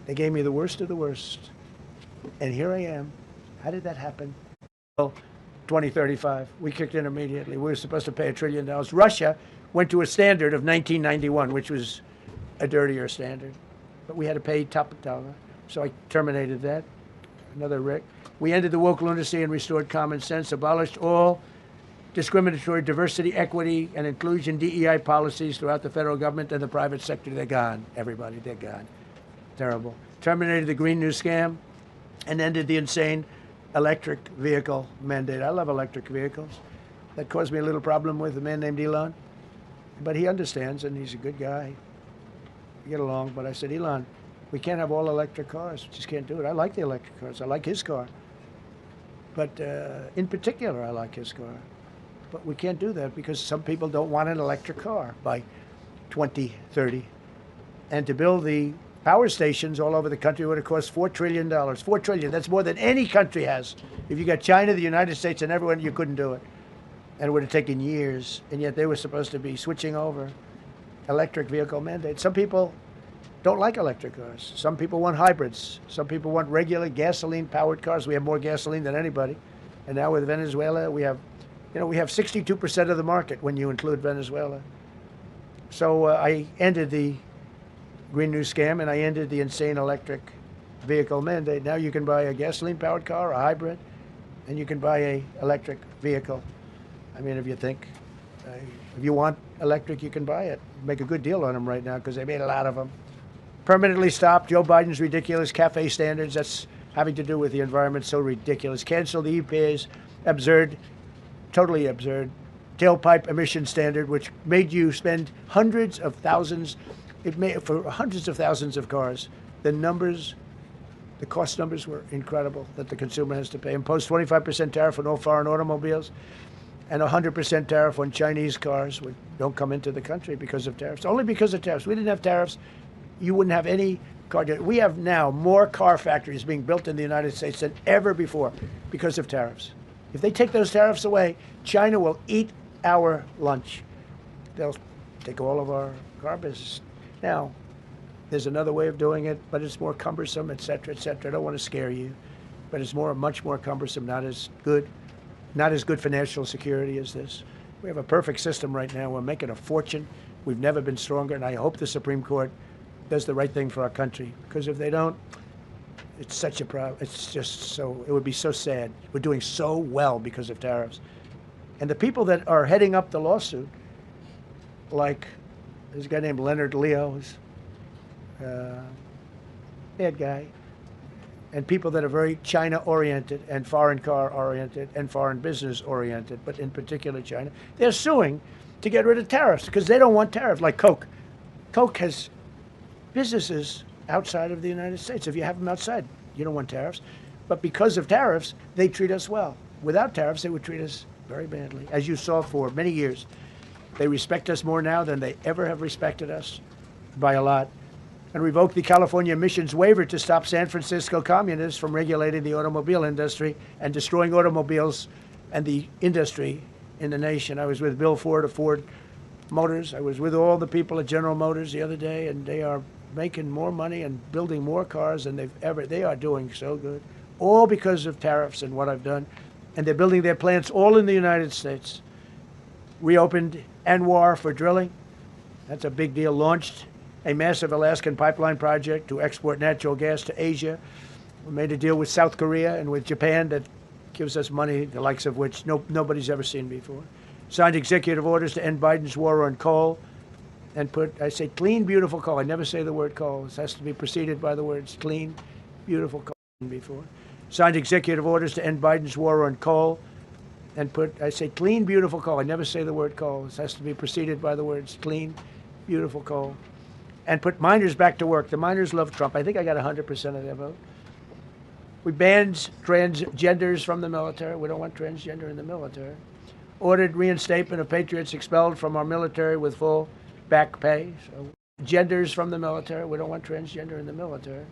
They gave me the worst of the worst. And here I am. How did that happen? Well, 2035. We kicked in immediately. We were supposed to pay $1 trillion. Russia went to a standard of 1991, which was a dirtier standard. But we had to pay top dollar. So I terminated that. Another Rick. We ended the woke lunacy and restored common sense, abolished all discriminatory diversity, equity, and inclusion DEI policies throughout the federal government and the private sector. They're gone. Everybody, they're gone. Terrible. Terminated the Green New Scam and ended the insane electric vehicle mandate. I love electric vehicles. That caused me a little problem with a man named Elon. But he understands, and he's a good guy. We get along. But I said, Elon, we can't have all electric cars. We just can't do it. I like the electric cars. I like his car. But in particular, I like his car. But we can't do that because some people don't want an electric car by 2030. And to build the power stations all over the country would have cost $4 trillion. $4 trillion. That's more than any country has. If you got China, the United States, and everyone, you couldn't do it. And it would have taken years. And yet they were supposed to be switching over electric vehicle mandate. Some people don't like electric cars. Some people want hybrids. Some people want regular gasoline-powered cars. We have more gasoline than anybody. And now with Venezuela, we have 62% of the market when you include Venezuela. So I ended the Green New Scam and I ended the insane electric vehicle mandate. Now you can buy a gasoline-powered car, a hybrid, and you can buy a electric vehicle. I mean, if you want electric, you can buy it. Make a good deal on them right now because they made a lot of them. Permanently stopped Joe Biden's ridiculous CAFE standards. That's having to do with the environment, so ridiculous. Cancel the EPA's absurd, totally absurd, tailpipe emission standard, which made you spend hundreds of thousands. It made for hundreds of thousands of cars. The cost numbers were incredible that the consumer has to pay. Imposed 25% tariff on all foreign automobiles and 100% tariff on Chinese cars which don't come into the country because of tariffs. Only because of tariffs. We didn't have tariffs, you wouldn't have any car. We have now more car factories being built in the United States than ever before because of tariffs. If they take those tariffs away, China will eat our lunch. They'll take all of our car business. Now, there's another way of doing it, but it's more cumbersome, et cetera, et cetera. I don't want to scare you, but it's much more cumbersome, not as good for national security as this. We have a perfect system right now. We're making a fortune. We've never been stronger, and I hope the Supreme Court does the right thing for our country, because if they don't, it's such a problem. It's just so, it would be so sad. We're doing so well because of tariffs. And the people that are heading up the lawsuit, like there's a guy named Leonard Leo, who's bad guy, and people that are very China-oriented and foreign car-oriented and foreign business-oriented, but in particular China, they're suing to get rid of tariffs because they don't want tariffs, like Coke. Coke has businesses outside of the United States. If you have them outside, you don't want tariffs. But because of tariffs, they treat us well. Without tariffs, they would treat us very badly, as you saw for many years. They respect us more now than they ever have respected us, by a lot. And revoked the California emissions waiver to stop San Francisco communists from regulating the automobile industry and destroying automobiles and the industry in the nation. I was with Bill Ford of Ford Motors. I was with all the people at General Motors the other day, and they are making more money and building more cars than they are doing so good, all because of tariffs and what I've done. And they're building their plants all in the United States. Reopened ANWR for drilling. That's a big deal. Launched a massive Alaskan pipeline project to export natural gas to Asia. We made a deal with South Korea and with Japan that gives us money, the likes of which nobody's ever seen before. Signed executive orders to end Biden's war on coal and I say clean, beautiful coal. I never say the word coal. This has to be preceded by the words clean, beautiful coal before. Signed executive orders to end Biden's war on coal and I say clean, beautiful coal. I never say the word coal. This has to be preceded by the words clean, beautiful coal. And put minors back to work. The minors love Trump. I think I got 100% of their vote. We banned transgenders from the military. We don't want transgender in the military. Ordered reinstatement of patriots expelled from our military with full back pay. So genders from the military. We don't want transgender in the military.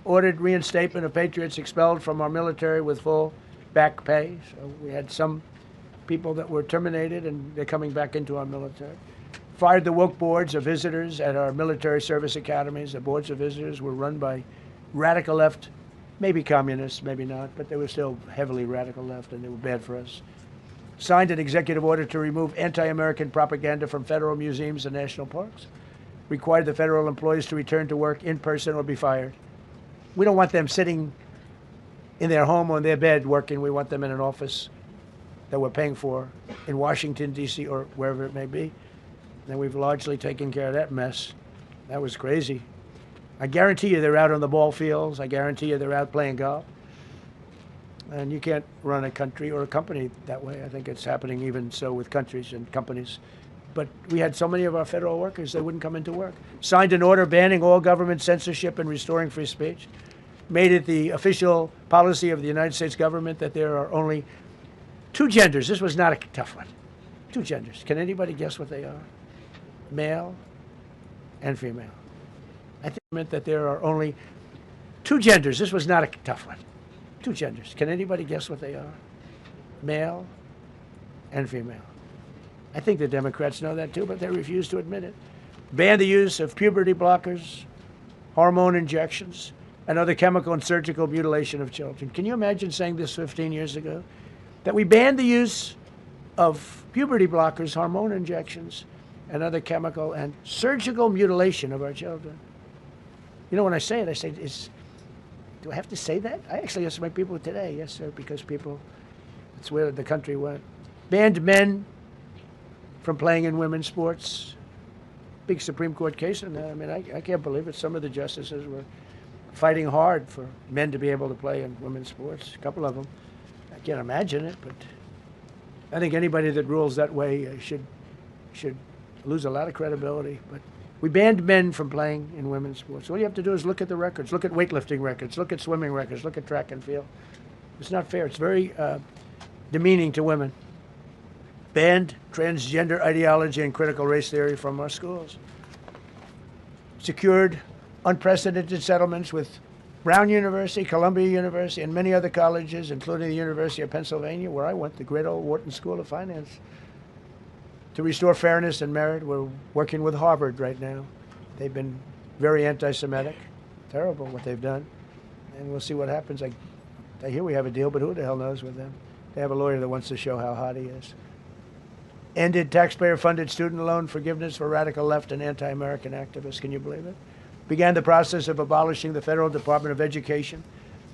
Ordered reinstatement of patriots expelled from our military with full back pay. So we had some people that were terminated and they're coming back into our military. Fired the woke boards of visitors at our military service academies. The boards of visitors were run by radical left, maybe communists, maybe not, but they were still heavily radical left, and they were bad for us. Signed an executive order to remove anti-American propaganda from federal museums and national parks. Required the federal employees to return to work in person or be fired. We don't want them sitting in their home or in their bed working. We want them in an office that we're paying for in Washington, D.C., or wherever it may be. And we've largely taken care of that mess. That was crazy. I guarantee you they're out on the ball fields. I guarantee you they're out playing golf. And you can't run a country or a company that way. I think it's happening even so with countries and companies. But we had so many of our federal workers, they wouldn't come into work. Signed an order banning all government censorship and restoring free speech. Made it the official policy of the United States government that there are only two genders. This was not a tough one. Two genders. Can anybody guess what they are? Male and female. I think it meant that there are only two genders. This was not a tough one. Two genders. Can anybody guess what they are? Male and female. I think the Democrats know that too, but they refuse to admit it. Banned the use of puberty blockers, hormone injections, and other chemical and surgical mutilation of children. Can you imagine saying this 15 years ago? That we banned the use of puberty blockers, hormone injections, and other chemical and surgical mutilation of our children. You know, when I say it, I say, do I have to say that? I actually ask my people today, yes, sir, because it's where the country went. Banned men from playing in women's sports. Big Supreme Court case in that. I mean, I can't believe it. Some of the justices were fighting hard for men to be able to play in women's sports, a couple of them. I can't imagine it, but I think anybody that rules that way should lose a lot of credibility. But we banned men from playing in women's sports. All you have to do is look at the records, look at weightlifting records, look at swimming records, look at track and field. It's not fair. It's very demeaning to women. Banned transgender ideology and critical race theory from our schools. Secured unprecedented settlements with Brown University, Columbia University, and many other colleges, including the University of Pennsylvania, where I went, the great old Wharton School of Finance. To restore fairness and merit, we're working with Harvard right now. They've been very anti-Semitic. Terrible what they've done. And we'll see what happens. I hear we have a deal, but who the hell knows with them? They have a lawyer that wants to show how hot he is. Ended taxpayer-funded student loan forgiveness for radical left and anti-American activists. Can you believe it? Began the process of abolishing the Federal Department of Education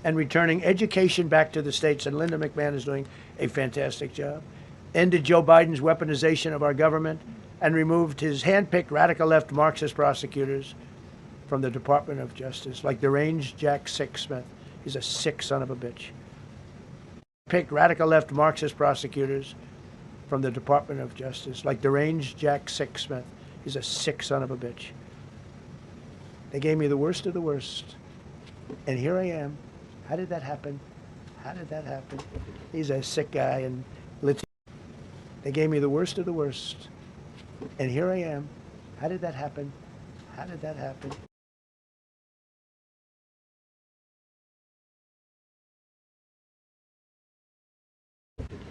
and returning education back to the states. And Linda McMahon is doing a fantastic job. Ended Joe Biden's weaponization of our government and removed his hand-picked radical left Marxist prosecutors from the Department of Justice, like deranged Jack Smith. He's a sick son of a bitch. Picked radical left Marxist prosecutors from the Department of Justice, like deranged Jack Smith. He's a sick son of a bitch. They gave me the worst of the worst. And here I am. How did that happen? How did that happen? He's a sick guy. And they gave me the worst of the worst. And here I am. How did that happen? How did that happen?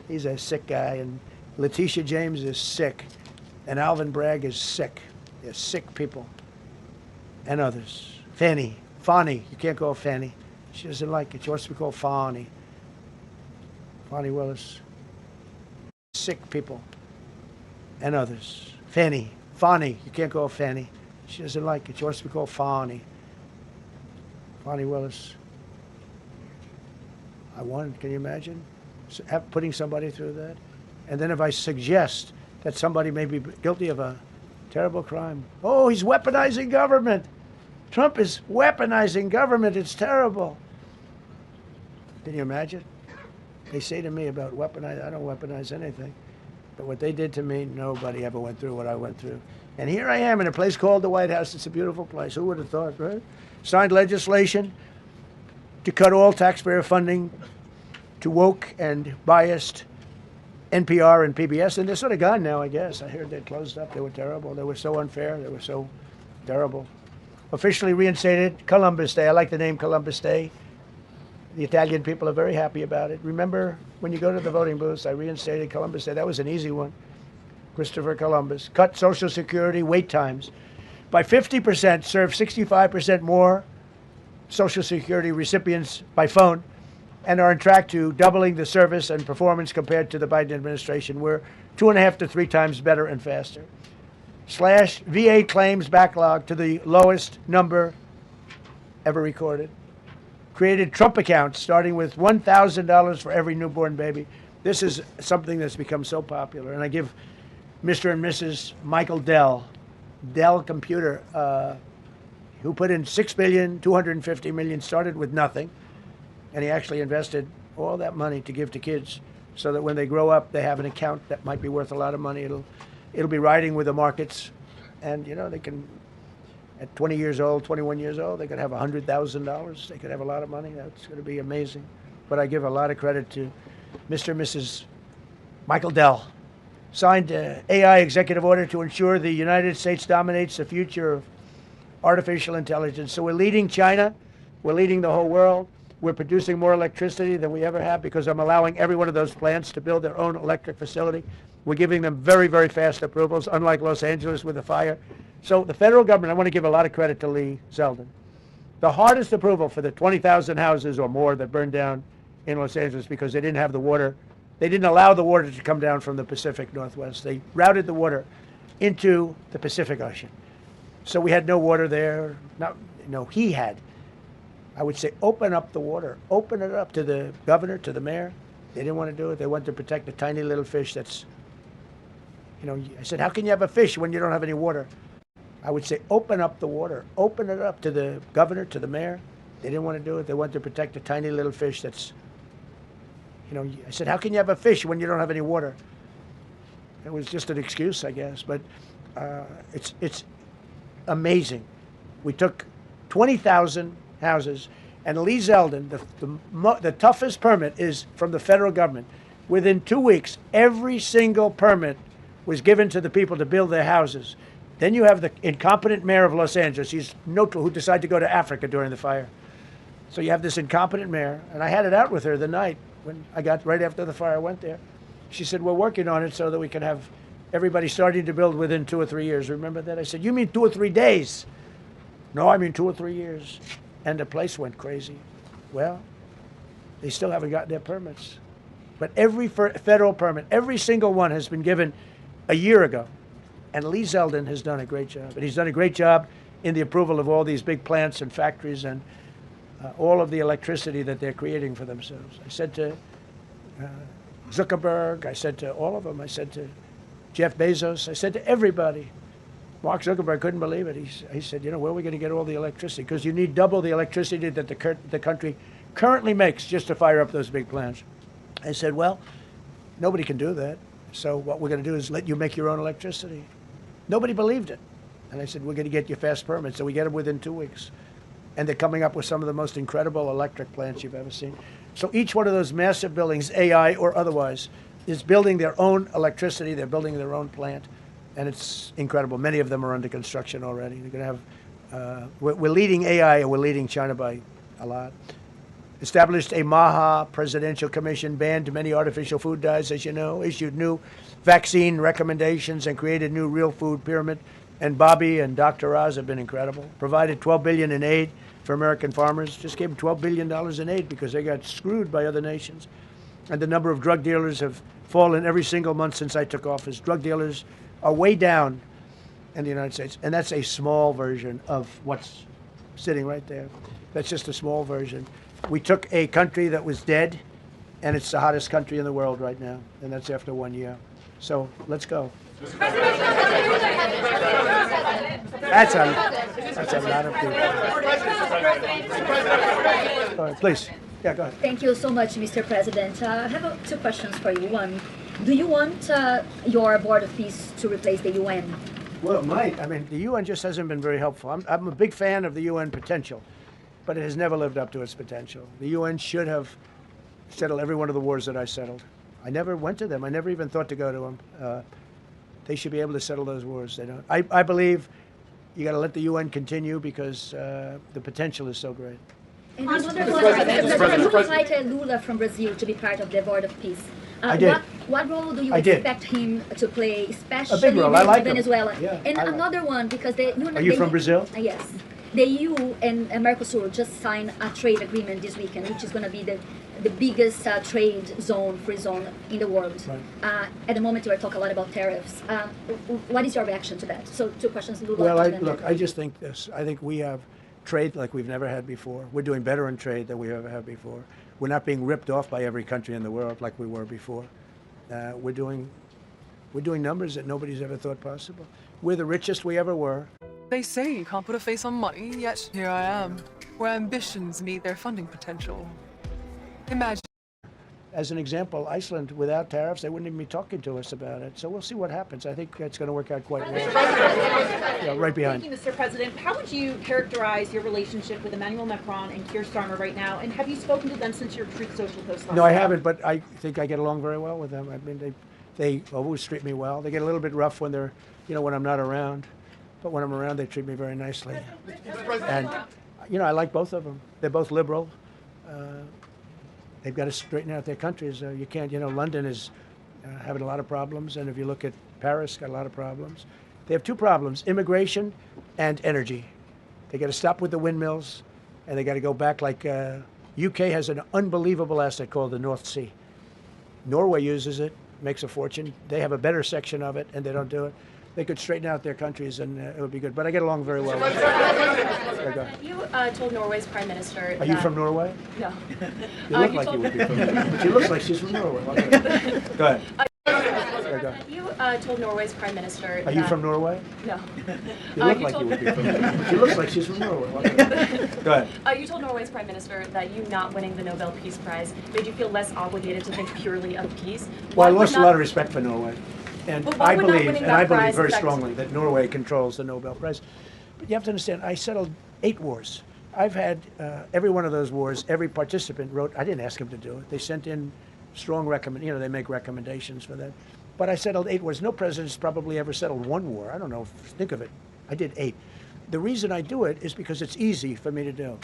He's a sick guy. And Letitia James is sick. And Alvin Bragg is sick. They're sick people. And others. Fannie. You can't call Fannie. She doesn't like it. She wants to be called Fani. Fani Willis. Sick people. And others. Fannie. You can't call Fannie. She doesn't like it. She wants to be called Fani. Fani Willis. I won. Can you imagine? Putting somebody through that? And then if I suggest that somebody may be guilty of a terrible crime. Oh, he's weaponizing government. Trump is weaponizing government. It's terrible. Can you imagine? They say to me about weaponize. I don't weaponize anything. But what they did to me, nobody ever went through what I went through. And here I am in a place called the White House. It's a beautiful place. Who would have thought, right? Signed legislation to cut all taxpayer funding to woke and biased NPR and PBS, and they're sort of gone now, I guess. I heard they closed up. They were terrible. They were so unfair. They were so terrible. Officially reinstated Columbus Day. I like the name Columbus Day. The Italian people are very happy about it. Remember, when you go to the voting booths, I reinstated Columbus Day. That was an easy one. Christopher Columbus. Cut Social Security wait times by 50%, served 65% more Social Security recipients by phone and are on track to doubling the service and performance compared to the Biden administration. We're 2.5 to 3 times better and faster. Slash VA claims backlog to the lowest number ever recorded. Created Trump accounts starting with $1,000 for every newborn baby. This is something that's become so popular. And I give Mr. and Mrs. Michael Dell Computer, who put in $6.25 billion, started with nothing. And he actually invested all that money to give to kids so that when they grow up, they have an account that might be worth a lot of money. It'll be riding with the markets. And, you know, they can, at 20 years old, 21 years old, they could have $100,000. They could have a lot of money. That's going to be amazing. But I give a lot of credit to Mr. and Mrs. Michael Dell. Signed an AI executive order to ensure the United States dominates the future of artificial intelligence. So we're leading China. We're leading the whole world. We're producing more electricity than we ever have because I'm allowing every one of those plants to build their own electric facility. We're giving them very, very fast approvals, unlike Los Angeles with the fire. So the federal government, I want to give a lot of credit to Lee Zeldin. The hardest approval for the 20,000 houses or more that burned down in Los Angeles because they didn't have the water. They didn't allow the water to come down from the Pacific Northwest. They routed the water into the Pacific Ocean. So we had no water there. No, he had. I would say open up the water. Open it up to the governor, to the mayor. They didn't want to do it. They wanted to protect the tiny little fish that's, you know, I said, how can you have a fish when you don't have any water? I would say open up the water. Open it up to the governor, to the mayor. They didn't want to do it. They wanted to protect the tiny little fish that's, you know, I said, how can you have a fish when you don't have any water? It was just an excuse, I guess. But it's amazing. We took 20,000 houses, and Lee Zeldin, the toughest permit is from the federal government. Within 2 weeks, every single permit was given to the people to build their houses. Then you have the incompetent mayor of Los Angeles. He's neutral, who decided to go to Africa during the fire. So you have this incompetent mayor, and I had it out with her the night when I got right after the fire. I went there. She said, we're working on it so that we can have everybody starting to build within 2 or 3 years. Remember that? I said, you mean 2 or 3 days? No, I mean 2 or 3 years. And the place went crazy. Well, they still haven't gotten their permits. But every federal permit, every single one has been given a year ago. And Lee Zeldin has done a great job. And he's done a great job in the approval of all these big plants and factories and all of the electricity that they're creating for themselves. I said to Zuckerberg, I said to all of them, I said to Jeff Bezos, I said to everybody. Mark Zuckerberg couldn't believe it. He said, you know, where are we going to get all the electricity? Because you need double the electricity that the country currently makes just to fire up those big plants. I said, well, nobody can do that. So what we're going to do is let you make your own electricity. Nobody believed it. And I said, we're going to get you fast permits. So we get them within 2 weeks. And they're coming up with some of the most incredible electric plants you've ever seen. So each one of those massive buildings, AI or otherwise, is building their own electricity. They're building their own plant. And it's incredible. Many of them are under construction already. They're going to have, we're leading AI, and we're leading China by a lot. Established a MAHA presidential commission, banned many artificial food dyes, as you know, issued new vaccine recommendations, and created new real food pyramid. And Bobby and Dr. Oz have been incredible. Provided $12 billion in aid for American farmers. Just gave them $12 billion in aid because they got screwed by other nations. And the number of drug dealers have fallen every single month since I took office. Drug dealers are way down in the United States. And that's a small version of what's sitting right there. That's just a small version. We took a country that was dead, and it's the hottest country in the world right now. And that's after 1 year. So let's go. That's a lot of people. Go ahead, please. Yeah, go ahead. Thank you so much, Mr. President. I have 2 questions for you. One, do you want your Board of Peace to replace the UN? Well, it might. I mean, the UN just hasn't been very helpful. I'm a big fan of the UN potential, but it has never lived up to its potential. The UN should have settled every one of the wars that I settled. I never went to them. I never even thought to go to them. They should be able to settle those wars. They don't. I believe you got to let the UN continue because the potential is so great. And another one, you invited Lula from Brazil to be part of the Board of Peace. I did. What role do you expect him to play, especially a big role. I like Venezuela? Yeah, and another one, because Are you from Brazil? Yes. the EU and Mercosur just signed a trade agreement this weekend, which is going to be the biggest trade zone, free zone in the world. Right. At the moment, we're talking a lot about tariffs. What is your reaction to that? So, two questions. Well, I just think this. I think we have trade like we've never had before. We're doing better in trade than we ever have before. We're not being ripped off by every country in the world like we were before. We're doing numbers that nobody's ever thought possible. We're the richest we ever were. They say you can't put a face on money, yet here I am, where ambitions meet their funding potential. Imagine. As an example, Iceland, without tariffs, they wouldn't even be talking to us about it. So we'll see what happens. I think it's going to work out quite well. Yeah, right behind. Thank you, Mr. President. How would you characterize your relationship with Emmanuel Macron and Keir Starmer right now? And have you spoken to them since your Truth Social post last No, I night? haven't, but I think I get along very well with them. I mean, they always treat me well. They get a little bit rough when they're, when I'm not around. But when I'm around, they treat me very nicely. And, I like both of them. They're both liberal. They've got to straighten out their countries. You can't, London is having a lot of problems. And if you look at Paris, got a lot of problems. They have two problems, immigration and energy. They got to stop with the windmills, and they got to go back like UK has an unbelievable asset called the North Sea. Norway uses it, makes a fortune. They have a better section of it, and they don't do it. They could straighten out their countries, and it would be good. But I get along very well with them. You told Norway's prime minister. Are you from Norway? No. You look like you would be from Norway. But she looks like she's from Norway. Go ahead. Go ahead. You told Norway's prime minister. Are you from Norway? No. You look like you would be from Norway. But she looks like she's from Norway. Go ahead. You told Norway's prime minister that you not winning the Nobel Peace Prize made you feel less obligated to think purely of peace. Well, I lost a lot of respect for Norway. And I believe very affect- strongly that Norway controls the Nobel Prize. But you have to understand, I settled 8 wars. I've had every one of those wars, every participant wrote, I didn't ask them to do it. They sent in strong they make recommendations for that. But I settled 8 wars. No president's probably ever settled 1 war. I don't know, think of it. I did 8. The reason I do it is because it's easy for me to do.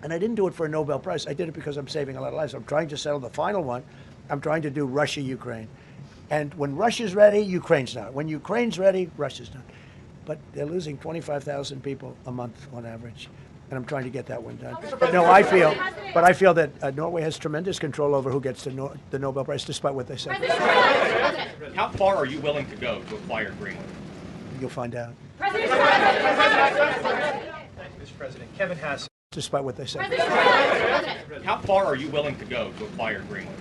And I didn't do it for a Nobel Prize. I did it because I'm saving a lot of lives. I'm trying to settle the final one. I'm trying to do Russia-Ukraine. And when Russia's ready, Ukraine's not. When Ukraine's ready, Russia's not. But they're losing 25,000 people a month on average. And I'm trying to get that one done. But no, I feel that Norway has tremendous control over who gets the Nobel Prize, despite what they say. How far are you willing to go to acquire Greenland? You'll find out. Mr. President, Kevin Hassett. Despite what they say. How far are you willing to go to acquire Greenland?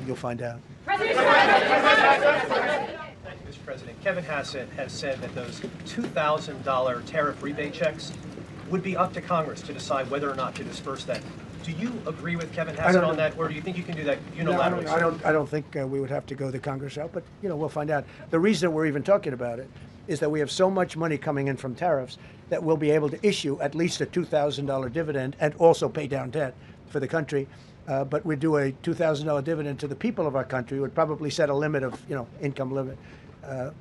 You'll find out. Mr. President, Kevin Hassett has said that those $2,000 tariff rebate checks would be up to Congress to decide whether or not to disperse that. Do you agree with Kevin Hassett on that, or do you think you can do that unilaterally? No, I don't think we would have to go the Congress route, but we'll find out. The reason we're even talking about it is that we have so much money coming in from tariffs that we'll be able to issue at least a $2,000 dividend and also pay down debt for the country. But we'd do a $2,000 dividend to the people of our country. Would probably set a limit of, income limit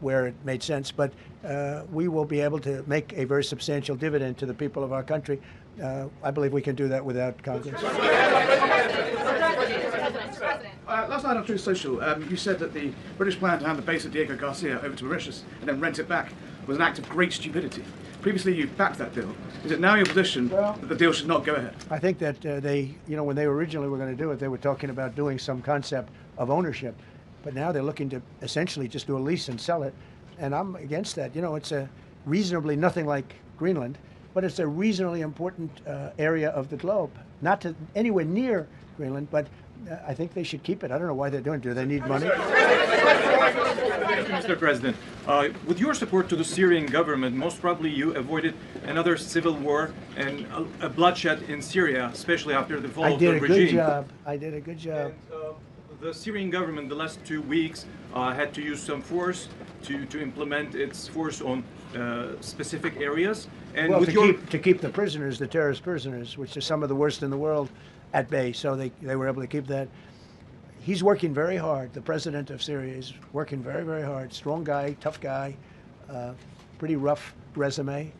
where it made sense. But we will be able to make a very substantial dividend to the people of our country. I believe we can do that without Congress. Last night on Truth Social, you said that the British plan to hand the base of Diego Garcia over to Mauritius and then rent it back was an act of great stupidity. Previously, you backed that deal. Is it now your position that the deal should not go ahead? I think that they, when they originally were going to do it, they were talking about doing some concept of ownership. But now they're looking to essentially just do a lease and sell it. And I'm against that. It's a reasonably nothing like Greenland, but it's a reasonably important area of the globe. Not to anywhere near Greenland, but I think they should keep it. I don't know why they're doing it. Do they need money? Mr. President, with your support to the Syrian government, most probably you avoided another civil war and a bloodshed in Syria, especially after the fall of the regime. I did a good job. And, the Syrian government the last 2 weeks had to use some force to implement its force on specific areas. And well, with to keep the prisoners, the terrorist prisoners, which are some of the worst in the world, at bay. So they were able to keep that. He's working very hard. The president of Syria is working very, very hard. Strong guy, tough guy, pretty rough resume.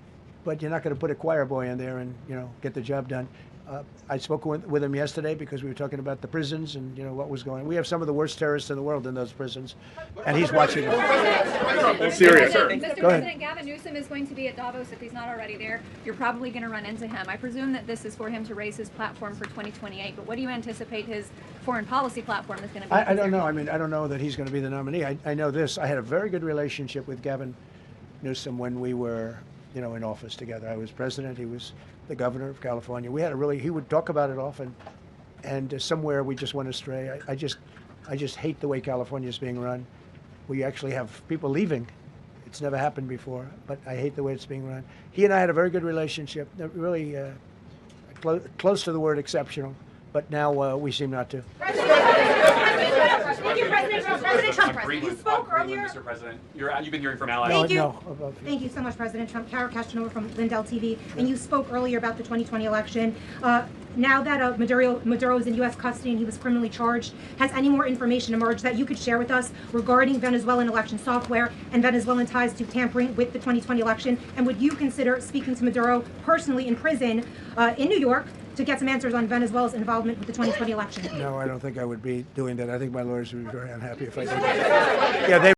But you're not going to put a choir boy in there and get the job done. I spoke with him yesterday because we were talking about the prisons and what was going on. We have some of the worst terrorists in the world in those prisons, and he's watching them. Serious. Go Mr. ahead. President, Gavin Newsom is going to be at Davos if he's not already there. You're probably going to run into him. I presume that this is for him to raise his platform for 2028, but what do you anticipate his foreign policy platform is going to be? I don't know. I mean, I don't know that he's going to be the nominee. I know this. I had a very good relationship with Gavin Newsom when we were, in office together. I was president. He was the governor of California. We had he would talk about it often, and somewhere we just went astray. I just hate the way California is being run. We actually have people leaving. It's never happened before, but I hate the way it's being run. He and I had a very good relationship, really close to the word exceptional, but now we seem not to. Thank you, President Trump. President Trump, you spoke earlier. Mr. President. You've been hearing from allies. Thank you. No, above you. Thank you so much, President Trump. Kara Castanova from Lindell TV. And you spoke earlier about the 2020 election. Now that Maduro is in U.S. custody and he was criminally charged, has any more information emerged that you could share with us regarding Venezuelan election software and Venezuelan ties to tampering with the 2020 election? And would you consider speaking to Maduro personally in prison in New York to get some answers on Venezuela's involvement with the 2020 election? No, I don't think I would be doing that. I think my lawyers would be very unhappy if I did. Yeah, they